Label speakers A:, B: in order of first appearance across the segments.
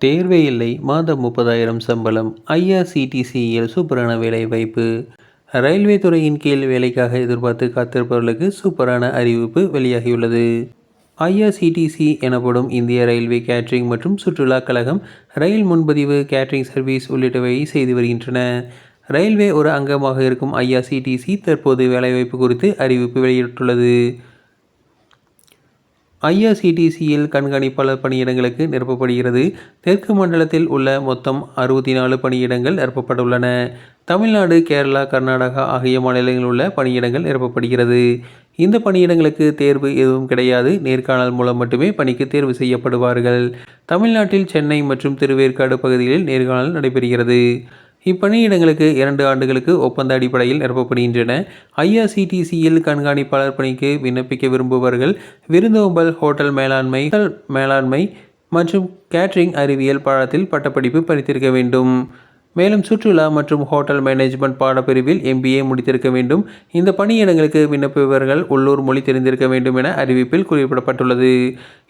A: தேர்வே இல்லை, மாதம் 30,000 சம்பளம். ஐஆர்சிடிசியில் சூப்பரான வேலைவாய்ப்பு. ரயில்வே துறையின் கீழ் வேலைக்காக எதிர்பார்த்து காத்திருப்பவர்களுக்கு சூப்பரான அறிவிப்பு வெளியாகியுள்ளது. ஐஆர்சிடிசி எனப்படும் இந்திய ரயில்வே கேட்டரிங் மற்றும் சுற்றுலா கழகம் ரயில் முன்பதிவு, கேட்டரிங் சர்வீஸ் உள்ளிட்டவை செய்து வருகின்றன. ரயில்வே ஒரு அங்கமாக இருக்கும் ஐஆர்சிடிசி தற்போது வேலைவாய்ப்பு குறித்து அறிவிப்பு வெளியிட்டுள்ளது. ஐஆர்சிடிசியில் கண்காணிப்பாளர் பணியிடங்களுக்கு நிரப்பப்படுகிறது. தெற்கு மண்டலத்தில் உள்ள மொத்தம் 64 பணியிடங்கள் நிரப்பப்பட்டுள்ளன. தமிழ்நாடு, கேரளா, கர்நாடகா ஆகிய மாநிலங்களில் உள்ள பணியிடங்கள் நிரப்பப்படுகிறது. இந்த பணியிடங்களுக்கு தேர்வு எதுவும் கிடையாது. நேர்காணல் மூலம் மட்டுமே பணிக்கு தேர்வு செய்யப்படுவார்கள். தமிழ்நாட்டில் சென்னை மற்றும் திருவேற்காடு பகுதிகளில் நேர்காணல் நடைபெறுகிறது. இப்பணியிடங்களுக்கு 2 ஆண்டுகளுக்கு ஒப்பந்த அடிப்படையில் நிரப்பப்படுகின்றன. ஐஆர்சிடிசியில் கண்காணிப்பாளர் பணிக்கு விண்ணப்பிக்க விரும்புபவர்கள் விருந்தோம்பல், ஹோட்டல் மேலாண்மை மற்றும் கேட்டரிங் அறிவியல் பாடத்தில் பட்டப்படிப்பு படித்திருக்க வேண்டும். மேலும் சுற்றுலா மற்றும் ஹோட்டல் மேனேஜ்மெண்ட் பாடப்பிரிவில் MBA முடித்திருக்க வேண்டும். இந்த பணியிடங்களுக்கு விண்ணப்பிப்பவர்கள் உள்ளூர் மொழி தெரிந்திருக்க வேண்டும் என அறிவிப்பில் குறிப்பிடப்பட்டுள்ளது.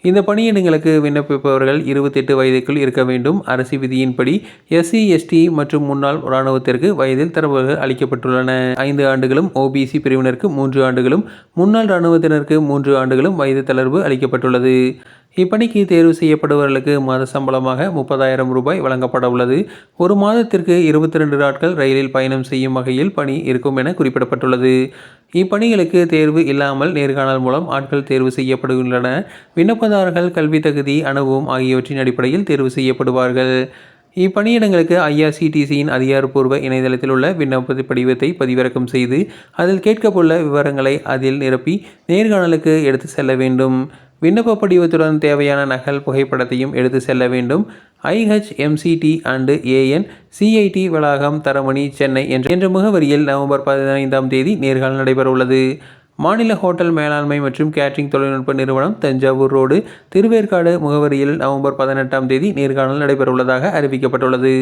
A: இந்த பணியிடங்களுக்கு விண்ணப்பிப்பவர்கள் 28 வயதுக்குள் இருக்க வேண்டும். அரசு விதியின்படி SC, ST மற்றும் முன்னாள் இராணுவத்திற்கு வயதில் தளர்வுகள் அளிக்கப்பட்டுள்ளன. 5 ஆண்டுகளும், OBC பிரிவினருக்கு 3 ஆண்டுகளும், முன்னாள் இராணுவத்தினருக்கு 3 ஆண்டுகளும் வயது தளர்வு அளிக்கப்பட்டுள்ளது. இப்பணிக்கு தேர்வு செய்யப்படுபவர்களுக்கு மாத சம்பளமாக 30,000 ரூபாய் வழங்கப்பட உள்ளது. ஒரு மாதத்திற்கு 22 நாட்கள் ரயிலில் பயணம் செய்யும் வகையில் பணி இருக்கும் என குறிப்பிடப்பட்டுள்ளது. இப்பணிகளுக்கு தேர்வு இல்லாமல் நேர்காணல் மூலம் ஆட்கள் தேர்வு செய்யப்படுகின்றன. விண்ணப்பதாரர்கள் கல்வி தகுதி, அனுபவம் ஆகியவற்றின் அடிப்படையில் தேர்வு செய்யப்படுவார்கள். இப்பணியிடங்களுக்கு ஐஆர்சிடிசியின் அதிகாரப்பூர்வ இணையதளத்தில் உள்ள விண்ணப்ப படிவத்தை பதிவிறக்கம் செய்து அதில் கேட்கப்பட்டுள்ள விவரங்களை அதில் நிரப்பி நேர்காணலுக்கு எடுத்து செல்ல வேண்டும். விண்ணப்ப படிவத்துடன் தேவையான நகல் புகைப்படத்தையும் எடுத்து செல்ல வேண்டும். IHMCT&AN CIT வளாகம், தரமணி, சென்னை என்ற முகவரியில் நவம்பர் 15ஆம் தேதி நேர்காணல் நடைபெற உள்ளது. மாநில ஹோட்டல் மேலாண்மை மற்றும் கேட்டரிங் தொழில்நுட்ப நிறுவனம், தஞ்சாவூர் ரோடு, திருவேற்காடு முகவரியில் நவம்பர் 18ஆம் தேதி நேர்காணல் நடைபெற உள்ளதாக அறிவிக்கப்பட்டுள்ளது.